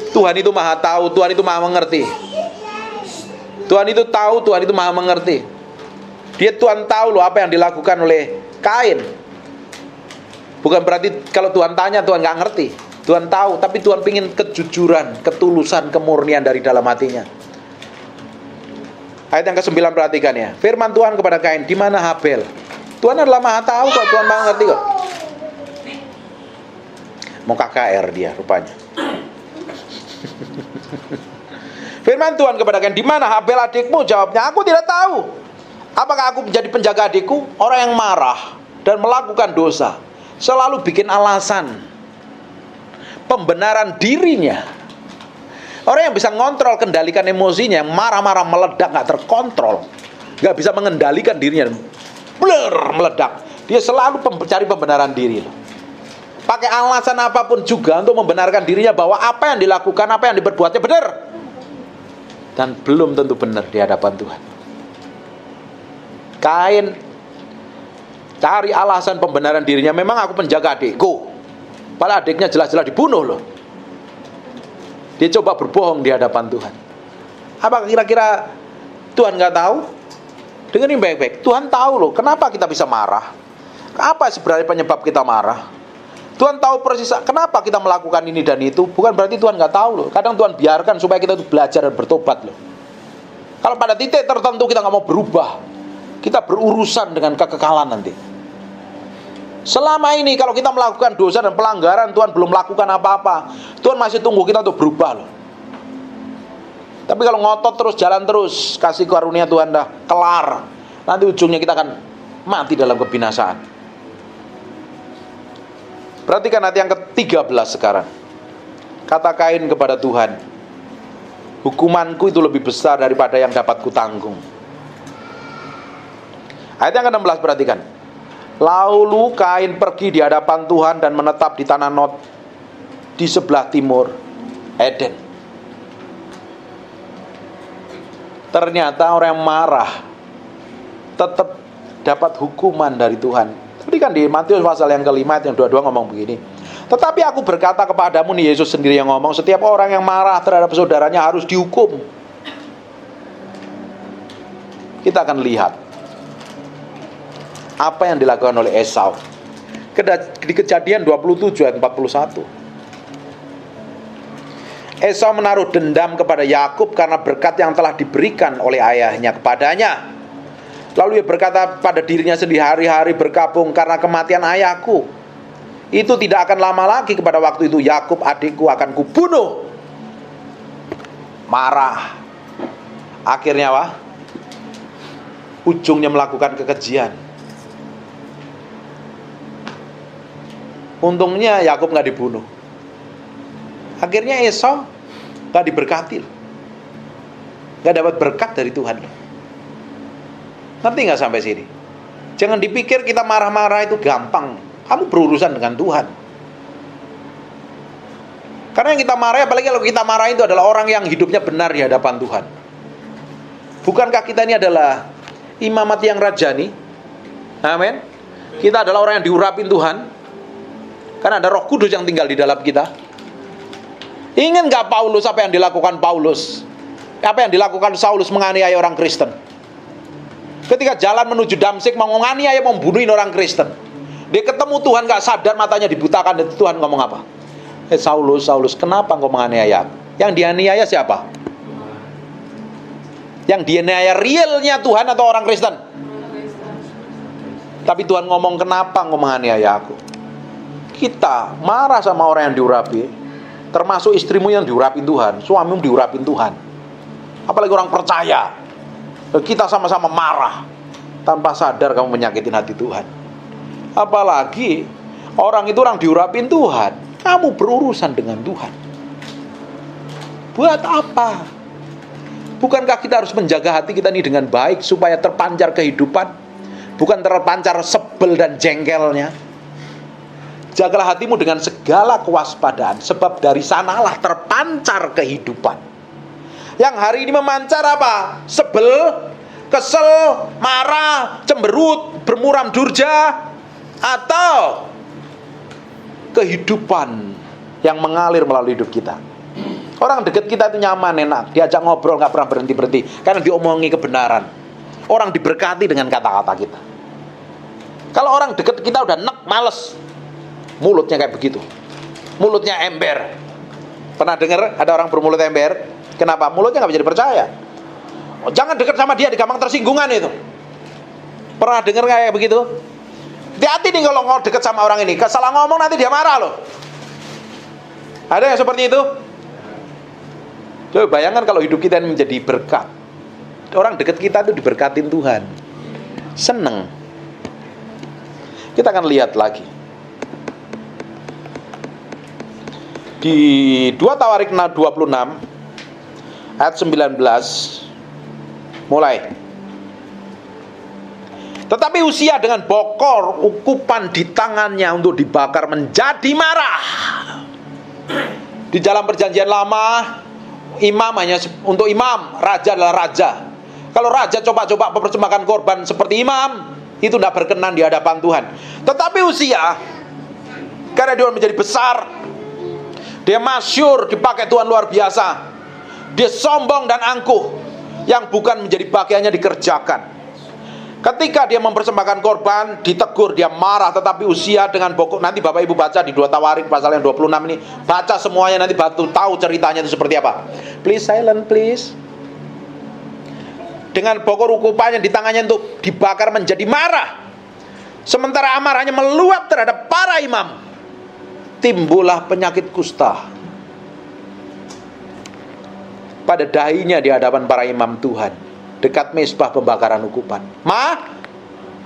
Tuhan itu maha tahu, Tuhan itu maha mengerti. Tuhan itu tahu, Tuhan itu maha mengerti. Tuhan tahu loh apa yang dilakukan oleh Kain. Bukan berarti kalau Tuhan tanya Tuhan nggak ngerti. Tuhan tahu, tapi Tuhan ingin kejujuran, ketulusan, kemurnian dari dalam hatinya. Ayat yang ke-9 perhatikan ya. Firman Tuhan kepada Kain, di mana Habel? Tuhan adalah maha tahu kok, Tuhan maha ngerti kok. Mau KKR dia rupanya. Firman Tuhan kepada Kain, di mana Habel adikmu? Jawabnya, aku tidak tahu. Apakah aku menjadi penjaga adikku? Orang yang marah dan melakukan dosa selalu bikin alasan, pembenaran dirinya. Orang yang bisa ngontrol, kendalikan emosinya, yang marah-marah meledak, gak terkontrol, gak bisa mengendalikan dirinya, meledak. Dia selalu cari pembenaran diri. Pakai alasan apapun juga untuk membenarkan dirinya bahwa apa yang dilakukan, apa yang diperbuatnya benar. Dan belum tentu benar di hadapan Tuhan. Kain cari alasan pembenaran dirinya, memang aku penjaga adikku. Padahal adiknya jelas-jelas dibunuh loh. Dia coba berbohong di hadapan Tuhan. Apa kira-kira Tuhan gak tahu? Dengerin baik-baik. Tuhan tahu loh kenapa kita bisa marah. Apa sebenarnya penyebab kita marah. Tuhan tahu persis kenapa kita melakukan ini dan itu. Bukan berarti Tuhan gak tahu loh. Kadang Tuhan biarkan supaya kita itu belajar dan bertobat loh. Kalau pada titik tertentu kita gak mau berubah, kita berurusan dengan kekekalan nanti. Selama ini kalau kita melakukan dosa dan pelanggaran, Tuhan belum melakukan apa-apa, Tuhan masih tunggu kita untuk berubah loh. Tapi kalau ngotot terus, jalan terus, kasih karunia Tuhan dah kelar, nanti ujungnya kita akan mati dalam kebinasaan. Perhatikan nanti yang ke-13 sekarang. Kata Kain kepada Tuhan, hukumanku itu lebih besar daripada yang dapat kutanggung. Ayat yang ke-16 perhatikan. Lalu Kain pergi di hadapan Tuhan dan menetap di tanah Nod di sebelah timur Eden. Ternyata orang yang marah tetap dapat hukuman dari Tuhan. Tadi kan di Matius pasal yang ke-5 ayat yang 22 ngomong begini. Tetapi aku berkata kepadamu, nih Yesus sendiri yang ngomong, setiap orang yang marah terhadap saudaranya harus dihukum. Kita akan lihat apa yang dilakukan oleh Esau di Kejadian 27 ayat 41. Esau menaruh dendam kepada Yakub karena berkat yang telah diberikan oleh ayahnya kepadanya. Lalu ia berkata pada dirinya sendiri, hari-hari berkabung karena kematian ayahku. Itu tidak akan lama lagi, kepada waktu itu Yakub adikku akan kubunuh. Marah. Akhirnya apa? Ujungnya melakukan kekejian. Untungnya Yakub gak dibunuh. Akhirnya Esau gak diberkati, gak dapat berkat dari Tuhan. Nanti gak sampai sini. Jangan dipikir kita marah-marah itu gampang. Kamu berurusan dengan Tuhan. Karena yang kita marah, apalagi kalau kita marah itu adalah orang yang hidupnya benar di hadapan Tuhan. Bukankah kita ini adalah imamat yang rajani? Amin. Kita adalah orang yang diurapin Tuhan. Karena ada Roh Kudus yang tinggal di dalam kita. Ingin gak Paulus apa yang dilakukan Paulus? Apa yang dilakukan Saulus menganiaya orang Kristen? Ketika jalan menuju Damsyik, mau menganiaya, mau membunuhin orang Kristen. Dia ketemu Tuhan gak sadar, matanya dibutakan. Itu Tuhan ngomong apa? Saulus, Saulus, kenapa engkau menganiaya? Yang dianiaya siapa? Yang dianiaya realnya Tuhan atau orang Kristen? Tapi Tuhan ngomong, kenapa engkau menganiaya aku? Kita marah sama orang yang diurapi, termasuk istrimu yang diurapin Tuhan, suamimu diurapin Tuhan, apalagi orang percaya, kita sama-sama marah. tanpa sadar kamu menyakitin hati Tuhan. Apalagi orang itu orang diurapin Tuhan, kamu berurusan dengan Tuhan. Buat apa? Bukankah kita harus menjaga hati kita ini dengan baik supaya terpancar kehidupan, bukan terpancar sebel dan jengkelnya. Jagalah hatimu dengan segala kewaspadaan, sebab dari sanalah terpancar kehidupan. Yang hari ini memancar apa? Sebel, kesel, marah, cemberut, bermuram durja, atau kehidupan yang mengalir melalui hidup kita. Orang dekat kita itu nyaman, enak, diajak ngobrol gak pernah berhenti-berhenti karena diomongi kebenaran. Orang diberkati dengan kata-kata kita. Kalau orang dekat kita udah nek, males, mulutnya kayak begitu, mulutnya ember. Pernah dengar ada orang bermulut ember? Kenapa? Mulutnya gak bisa dipercaya. Jangan dekat sama dia, gampang tersinggungan itu. Pernah dengar kayak begitu? Hati-hati nih kalau mau dekat sama orang ini, salah ngomong nanti dia marah loh. Ada yang seperti itu? Coba bayangkan kalau hidup kita ini menjadi berkat. Orang dekat kita itu diberkatin Tuhan, seneng. Kita akan lihat lagi di 2 Tawarik 26 ayat 19 mulai. Tetapi Uzia dengan bokor ukupan di tangannya untuk dibakar menjadi marah. Di dalam perjanjian lama, imam hanya untuk imam, raja adalah raja. Kalau raja coba-coba mempersembahkan korban seperti imam, itu tidak berkenan di hadapan Tuhan. Tetapi Uzia, karena dia menjadi besar, dia masyhur, dipakai Tuhan luar biasa, dia sombong dan angkuh, yang bukan menjadi bagiannya dikerjakan. Ketika dia mempersembahkan korban, ditegur, dia marah. Tetapi Uzia dengan bokor, nanti Bapak Ibu baca di 2 Tawarik pasal yang 26 ini, baca semuanya, nanti tahu ceritanya itu seperti apa. Please silent please. Dengan bokor ukupannya di tangannya untuk dibakar menjadi marah. Sementara amarahnya meluap terhadap para imam, timbullah penyakit kusta pada dahinya di hadapan para imam Tuhan, dekat mezbah pembakaran ukupan.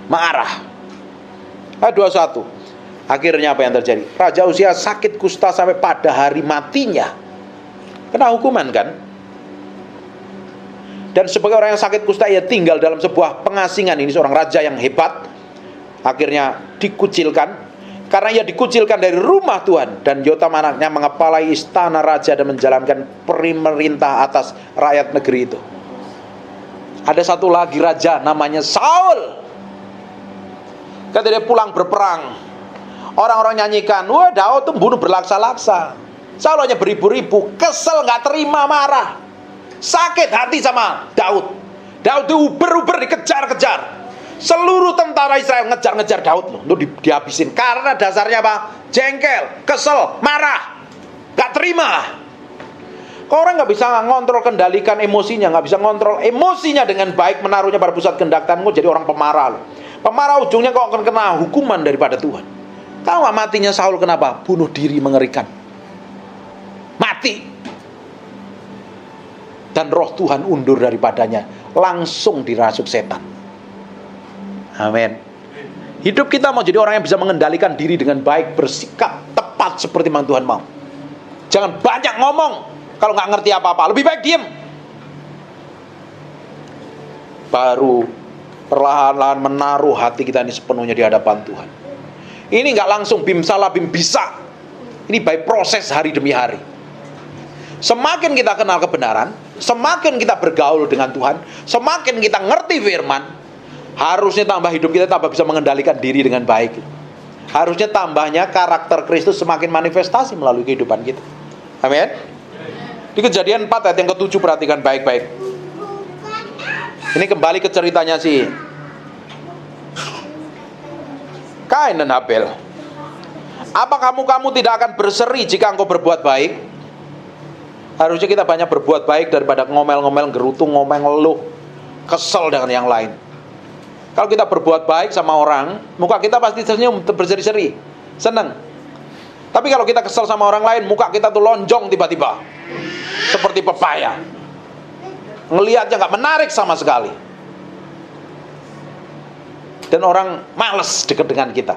Marah. Ayat 21. Akhirnya apa yang terjadi? Raja Uzia sakit kusta sampai pada hari matinya. Kena hukuman kan? Dan sebagai orang yang sakit kusta, ia tinggal dalam sebuah pengasingan. Ini seorang raja yang hebat. Akhirnya dikucilkan. Karena ia dikucilkan dari rumah Tuhan. Dan Yotam anaknya mengepalai istana raja dan menjalankan pemerintah atas rakyat negeri itu. Ada satu lagi raja namanya Saul. Ketika dia pulang berperang, orang-orang nyanyikan, wah Daud tuh bunuh berlaksa-laksa. Saul hanya beribu-ribu, kesel, gak terima, marah, sakit hati sama Daud. Daud itu uber-uber dikejar-kejar. Seluruh tentara Israel ngejar-ngejar Daud loh, untuk dihabisin. Karena dasarnya apa? Jengkel, kesel, marah, gak terima. Kau orang gak bisa ngontrol, kendalikan emosinya, gak bisa ngontrol emosinya dengan baik, menaruhnya pada pusat kehendak Tuhan, jadi orang pemarah loh. Pemarah ujungnya kau akan kena hukuman daripada Tuhan. Tahu gak matinya Saul kenapa? Bunuh diri mengerikan. Mati. Dan roh Tuhan undur daripadanya, langsung dirasuk setan. Amin. Hidup kita mau jadi orang yang bisa mengendalikan diri dengan baik, bersikap tepat seperti yang Tuhan mau. Jangan banyak ngomong kalau nggak ngerti apa-apa, lebih baik diam. Baru perlahan-lahan menaruh hati kita ini sepenuhnya di hadapan Tuhan. Ini nggak langsung bim salah bim bisa. Ini by proses hari demi hari. Semakin kita kenal kebenaran, semakin kita bergaul dengan Tuhan, semakin kita ngerti firman, harusnya tambah hidup kita tambah bisa mengendalikan diri dengan baik. Harusnya tambahnya karakter Kristus semakin manifestasi melalui kehidupan kita. Amin. Di Kejadian 4 ayat yang ke-7, perhatikan baik-baik. Ini kembali ke ceritanya si Kain dan Habel. Apa kamu tidak akan berseri jika engkau berbuat baik? Harusnya kita banyak berbuat baik daripada ngomel-ngomel, gerutu, ngomel, ngeluh, kesel dengan yang lain. Kalau kita berbuat baik sama orang, muka kita pasti senyum, berseri-seri, senang. Tapi kalau kita kesel sama orang lain, muka kita tuh lonjong tiba-tiba, seperti pepaya. Ngelihatnya gak menarik sama sekali. dan orang males dekat dengan kita.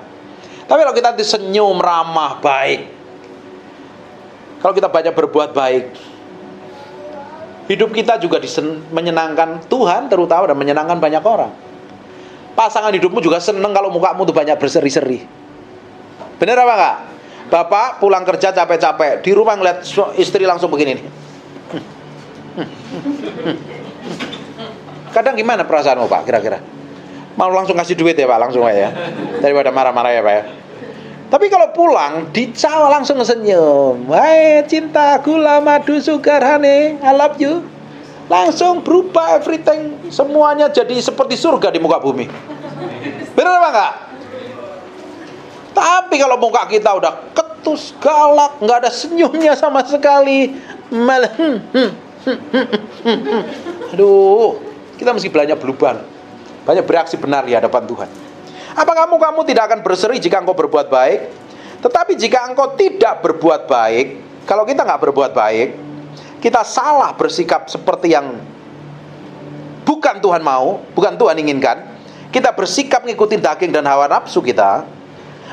Tapi kalau kita senyum, ramah, baik, kalau kita banyak berbuat baik, hidup kita juga menyenangkan Tuhan terutama dan menyenangkan banyak orang. Pasangan hidupmu juga seneng kalau mukamu tuh banyak berseri-seri. Bener apa enggak? Bapak pulang kerja capek-capek, di rumah ngeliat istri langsung begini nih. Kadang gimana perasaanmu Pak kira-kira? Mau langsung kasih duit ya Pak, langsung ya, daripada marah-marah ya Pak ya. Tapi kalau pulang dicawa langsung senyum. Hai cintaku lama madu sugar honey, I love you. Langsung berubah everything, semuanya jadi seperti surga di muka bumi. Benar apa enggak? Tapi kalau muka kita udah ketus, galak, nggak ada senyumnya sama sekali, malah aduh, kita mesti banyak bereaksi benar di hadapan Tuhan. Apakah kamu tidak akan berseri jika engkau berbuat baik? Tetapi jika engkau tidak berbuat baik, kalau kita nggak berbuat baik, kita salah bersikap seperti yang bukan Tuhan mau, bukan Tuhan inginkan. Kita bersikap ngikutin daging dan hawa nafsu kita,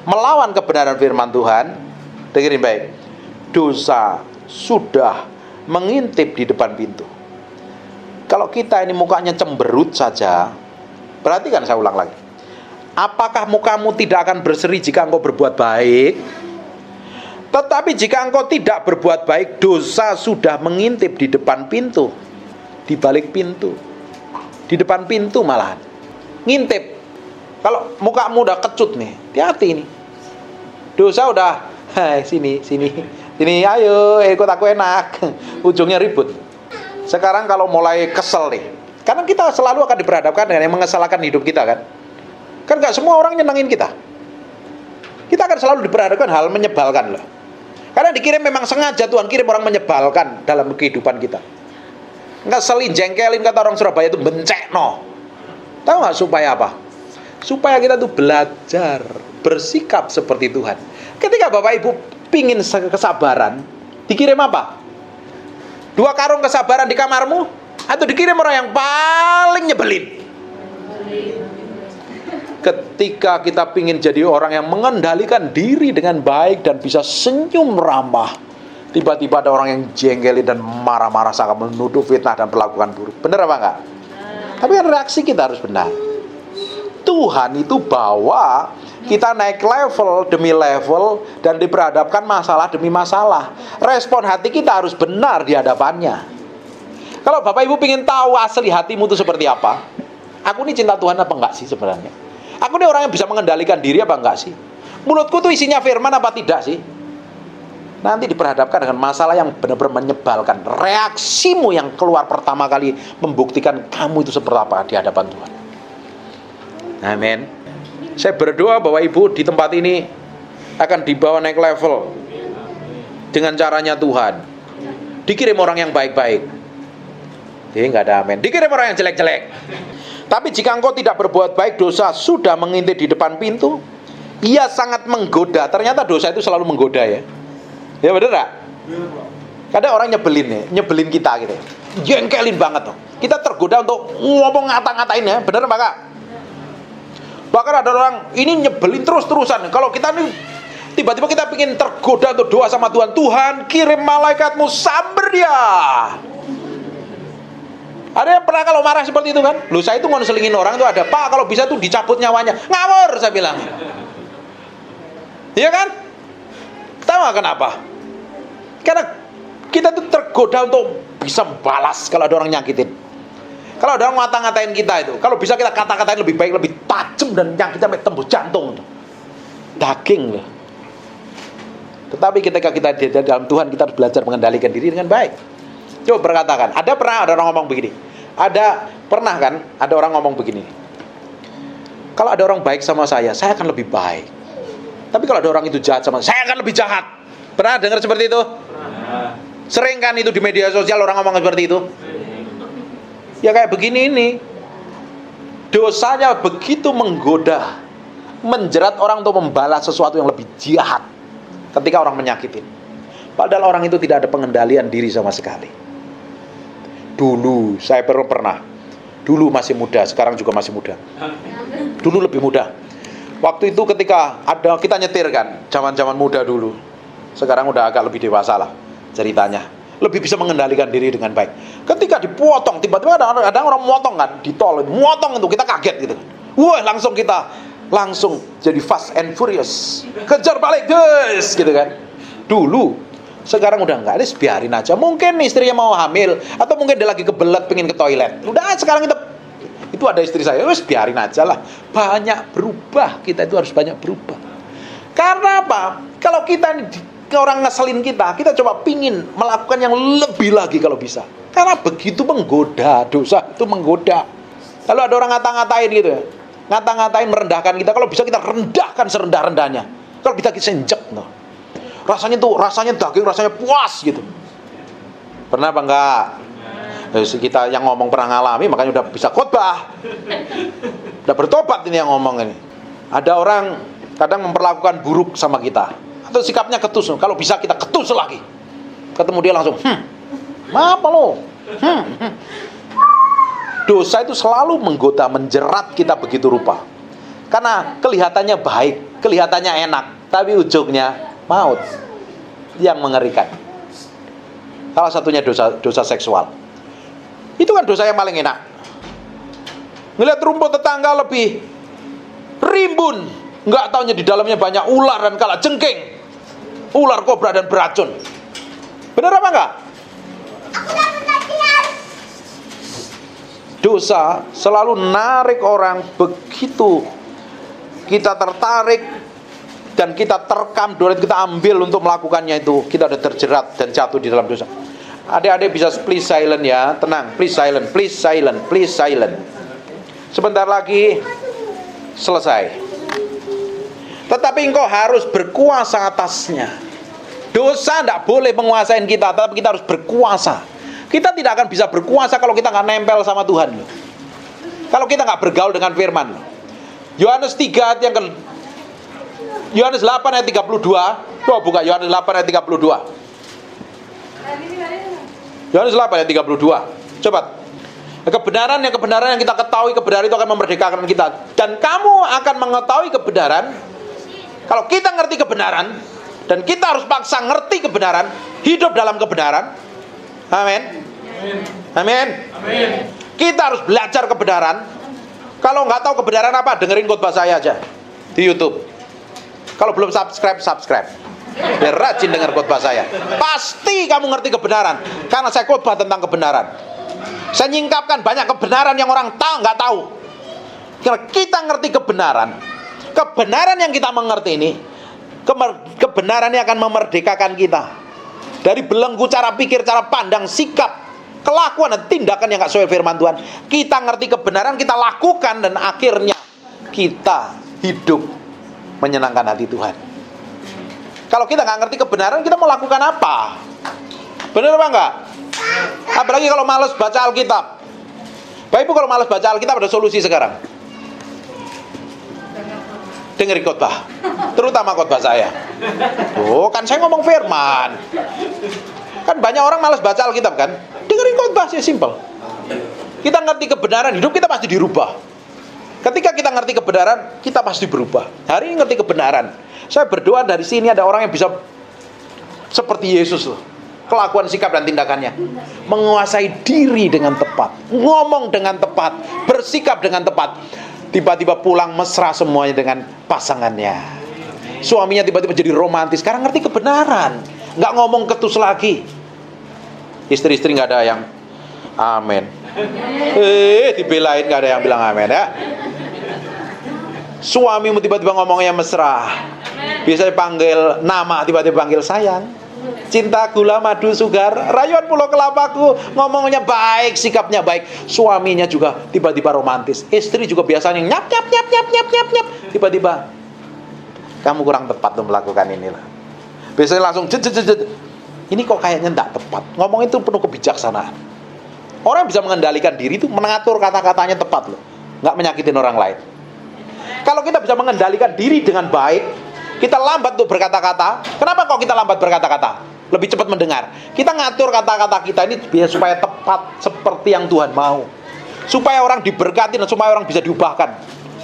melawan kebenaran firman Tuhan. Dengerin baik, dosa sudah mengintip di depan pintu. Kalau kita ini mukanya cemberut saja, perhatikan saya ulang lagi. Apakah mukamu tidak akan berseri jika engkau berbuat baik? Tetapi jika engkau tidak berbuat baik, dosa sudah mengintip di depan pintu, di balik pintu, di depan pintu malahan ngintip. Kalau mukamu udah kecut nih, hati-hati nih. Dosa udah, hai sini, ayo ikut aku enak. Ujungnya ribut. Sekarang kalau mulai kesel nih, karena kita selalu akan diperhadapkan dengan yang mengesalkan hidup kita kan. Kan gak semua orang nyenengin kita. Kita akan selalu diperhadapkan hal menyebalkan loh. Karena dikirim memang sengaja Tuhan kirim orang menyebalkan dalam kehidupan kita. Ngeselin, jengkelin, kata orang Surabaya itu bencek no. Tahu gak supaya apa? Supaya kita tuh belajar bersikap seperti Tuhan. Ketika Bapak Ibu pingin kesabaran, dikirim apa? 2 karung kesabaran di kamarmu? Atau dikirim orang yang paling nyebelin? Ketika kita pingin jadi orang yang mengendalikan diri dengan baik dan bisa senyum ramah, tiba-tiba ada orang yang jengkelin dan marah-marah sangat menuduh fitnah dan melakukan buruk. Benar apa enggak? Tapi kan reaksi kita harus benar. Tuhan itu bawa kita naik level demi level dan diperhadapkan masalah demi masalah. Respon hati kita harus benar di hadapannya. Kalau Bapak Ibu ingin tahu asli hatimu itu seperti apa, aku ini cinta Tuhan apa enggak sih sebenarnya? Aku ini orang yang bisa mengendalikan diri apa enggak sih? Mulutku tuh isinya firman apa tidak sih? Nanti diperhadapkan dengan masalah yang benar-benar menyebalkan. Reaksimu yang keluar pertama kali membuktikan kamu itu seperti apa di hadapan Tuhan. Amin. Saya berdoa bahwa Ibu di tempat ini akan dibawa naik level dengan caranya Tuhan. Dikirim orang yang baik-baik. Nggak ada amin. Dikirim orang yang jelek-jelek. Tapi jika engkau tidak berbuat baik, dosa sudah mengintip di depan pintu. Ia sangat menggoda. Ternyata dosa itu selalu menggoda ya. Ya bener gak? Kadang orang nyebelin kita gitu. Jengkelin banget tuh. Kita tergoda untuk ngomong ngata-ngatain ya. Bener apa gak? Bahkan ada orang ini nyebelin terus-terusan. Kalau kita nih tiba-tiba kita pengen tergoda untuk doa sama Tuhan. Tuhan kirim malaikatmu samber dia. Ada yang pernah kalau marah seperti itu kan? Loh saya itu ngonselingin orang tuh ada. Pak kalau bisa tuh dicabut nyawanya. Ngawur saya bilang. Iya kan? Tahu gak kenapa? Karena kita tuh tergoda untuk bisa balas kalau ada orang nyakitin. Kalau ada orang ngata-ngatain kita itu, kalau bisa kita kata-katain lebih baik, lebih tajam dan nyakit sampai tembus jantung itu. Daging loh. Tetapi ketika kita di dalam Tuhan, kita harus belajar mengendalikan diri dengan baik. Coba berkatakan, ada orang ngomong begini. Pernah kan ada orang ngomong begini. Kalau ada orang baik sama saya akan lebih baik. Tapi kalau ada orang itu jahat sama saya akan lebih jahat. Pernah dengar seperti itu? Sering kan itu di media sosial orang ngomong seperti itu? Ya kayak begini ini. Dosanya begitu menggoda, menjerat orang untuk membalas sesuatu yang lebih jahat ketika orang menyakitin. Padahal orang itu tidak ada pengendalian diri sama sekali. Dulu saya pernah. Dulu masih muda, sekarang juga masih muda. Dulu lebih mudah. Waktu itu ketika ada kita nyetir kan, zaman-zaman muda dulu. Sekarang udah agak lebih dewasa lah ceritanya. Lebih bisa mengendalikan diri dengan baik. Ketika dipotong, tiba-tiba ada orang memotong kan, di tol, memotong itu kita kaget gitu. Wah, langsung jadi fast and furious. Kejar balik, guys, gitu kan. Dulu, sekarang udah enggak, ini biarin aja. Mungkin istrinya mau hamil atau mungkin dia lagi kebelet pengen ke toilet. Udah sekarang kita itu ada istri saya, wes biarin aja lah. Banyak berubah, kita itu harus banyak berubah. Karena apa? Kalau kita orang ngeselin kita coba pingin melakukan yang lebih lagi kalau bisa. Karena begitu menggoda, dosa itu menggoda. Kalau ada orang ngata-ngatain gitu ya, ngata-ngatain merendahkan kita, kalau bisa kita rendahkan serendah-rendahnya. Kalau bisa kita senjek, no. Rasanya daging, rasanya puas gitu. Pernah apa enggak? Kita yang ngomong pernah ngalami, makanya udah bisa khotbah. Udah bertobat ini yang ngomong ini. Ada orang kadang memperlakukan buruk sama kita, atau sikapnya ketus. Kalau bisa kita ketus lagi. Ketemu dia langsung, apa lo? Dosa itu selalu menggoda, menjerat kita begitu rupa. Karena kelihatannya baik, kelihatannya enak, tapi ujungnya maut yang mengerikan. Salah satunya dosa seksual. Itu kan dosa yang paling enak. Ngelihat rumput tetangga lebih rimbun, nggak taunya di dalamnya banyak ular dan kalajengking, ular kobra dan beracun. Benar apa enggak? Dosa selalu narik orang, begitu kita tertarik dan kita terkam, doret kita ambil untuk melakukannya itu, kita udah terjerat dan jatuh di dalam dosa. Adik-adik bisa please silent ya, tenang, please silent, please silent, please silent. Sebentar lagi selesai. Tetapi engkau harus berkuasa atasnya. Dosa tidak boleh menguasain kita, tapi kita harus berkuasa. Kita tidak akan bisa berkuasa kalau kita nggak nempel sama Tuhan. Kalau kita nggak bergaul dengan firman. Yohanes 3 yang Yohanes 8 ayat 32. Oh, buka Yohanes 8 ayat 32. Yohanes 8 ayat 32. Coba. Kebenaran yang kita ketahui, kebenaran itu akan memerdekakan kita. Dan kamu akan mengetahui kebenaran. Kalau kita ngerti kebenaran, dan kita harus paksa ngerti kebenaran, hidup dalam kebenaran. Amin. Amin. Kita harus belajar kebenaran. Kalau nggak tahu kebenaran apa, dengerin khotbah saya aja di YouTube. Kalau belum subscribe. Biar rajin dengar khotbah saya. Pasti kamu ngerti kebenaran, karena saya khotbah tentang kebenaran. Saya nyingkapkan banyak kebenaran yang orang nggak tahu. Karena kita ngerti kebenaran yang kita mengerti ini, kebenaran yang akan memerdekakan kita dari belenggu cara pikir, cara pandang, sikap, kelakuan dan tindakan yang nggak sesuai firman Tuhan. Kita ngerti kebenaran, kita lakukan, dan akhirnya kita hidup menyenangkan hati Tuhan. Kalau kita nggak ngerti kebenaran, kita mau lakukan apa? Benar apa enggak? Apalagi kalau malas baca Alkitab. Bapak Ibu, kalau malas baca Alkitab, ada solusi sekarang. Dengerin khotbah, terutama khotbah saya. Oh, kan saya ngomong firman. Kan banyak orang malas baca Alkitab kan? Dengerin khotbah, sih simple. Kita ngerti kebenaran, hidup kita pasti dirubah. Ketika kita ngerti kebenaran, kita pasti berubah. Hari ini ngerti kebenaran. Saya berdoa dari sini ada orang yang bisa seperti Yesus loh. Kelakuan, sikap, dan tindakannya. Menguasai diri dengan tepat. Ngomong dengan tepat. Bersikap dengan tepat. Tiba-tiba pulang mesra semuanya dengan pasangannya. Suaminya tiba-tiba jadi romantis karena ngerti kebenaran. Nggak ngomong ketus lagi. Istri-istri nggak ada yang amin. Dibelain nggak ada yang bilang amin ya. Suamimu tiba-tiba ngomongnya mesra. Biasanya panggil nama, tiba-tiba panggil sayang. Cinta, gula, madu, sugar, rayuan pulau kelapaku. Ngomongnya baik, sikapnya baik. Suaminya juga tiba-tiba romantis. Istri juga biasanya nyap. Tiba-tiba kamu kurang tepat untuk melakukan inilah. Biasanya langsung jet. Ini kok kayaknya tidak tepat. Ngomong itu penuh kebijaksanaan. Orang yang bisa mengendalikan diri itu mengatur kata-katanya tepat loh. Nggak menyakitin orang lain. Kalau kita bisa mengendalikan diri dengan baik, kita lambat untuk berkata-kata. Kenapa kok kita lambat berkata-kata? Lebih cepat mendengar. Kita ngatur kata-kata kita ini biar supaya tepat seperti yang Tuhan mau. Supaya orang diberkati dan supaya orang bisa diubahkan.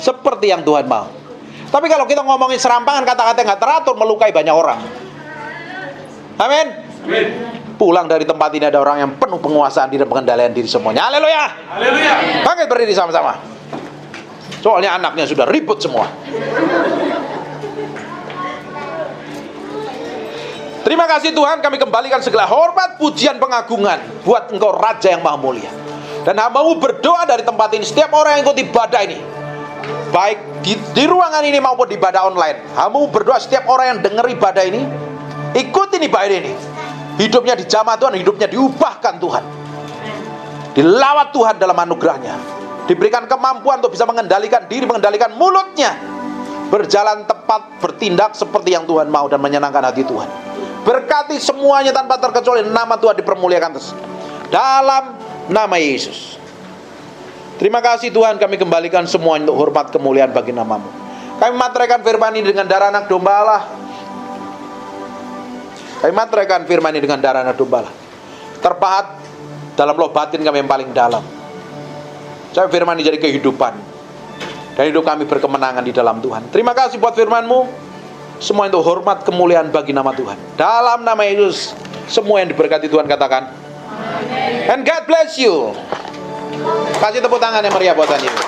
seperti yang Tuhan mau. Tapi kalau kita ngomongin serampangan, kata-kata yang nggak teratur, melukai banyak orang. Amin. Pulang dari tempat ini ada orang yang penuh penguasaan diri dan pengendalian diri semuanya. Haleluya. Haleluya. Bangkit berdiri sama-sama. Soalnya anaknya sudah ribut semua. Terima kasih Tuhan, kami kembalikan segala hormat, pujian, pengagungan buat Engkau Raja yang Maha Mulia. Dan hamba-Mu berdoa dari tempat ini, setiap orang yang ikut ibadah ini, baik di ruangan ini maupun di ibadah online, hamba-Mu berdoa setiap orang yang dengar ibadah ini, ikutin ibadah ini, hidupnya dijamah Tuhan, hidupnya diubahkan Tuhan, dilawat Tuhan dalam anugerahnya, diberikan kemampuan untuk bisa mengendalikan diri, mengendalikan mulutnya, berjalan tepat, bertindak seperti yang Tuhan mau dan menyenangkan hati Tuhan. Berkati semuanya tanpa terkecuali, nama Tuhan dipermuliakan terus dalam nama Yesus. Terima kasih Tuhan, kami kembalikan semuanya untuk hormat kemuliaan bagi nama-Mu. Kami materaikan firman ini dengan darah anak domba Allah. Kami materaikan firman ini dengan darah anak domba Allah, terpahat dalam loh batin kami yang paling dalam. Saya firman ini jadi kehidupan, dan hidup kami berkemenangan di dalam Tuhan. Terima kasih buat firman-Mu. Semua untuk hormat kemuliaan bagi nama Tuhan. Dalam nama Yesus, semua yang diberkati Tuhan katakan Amen. And God bless you. Kasih tepuk tangan yang meriah buat Yesus.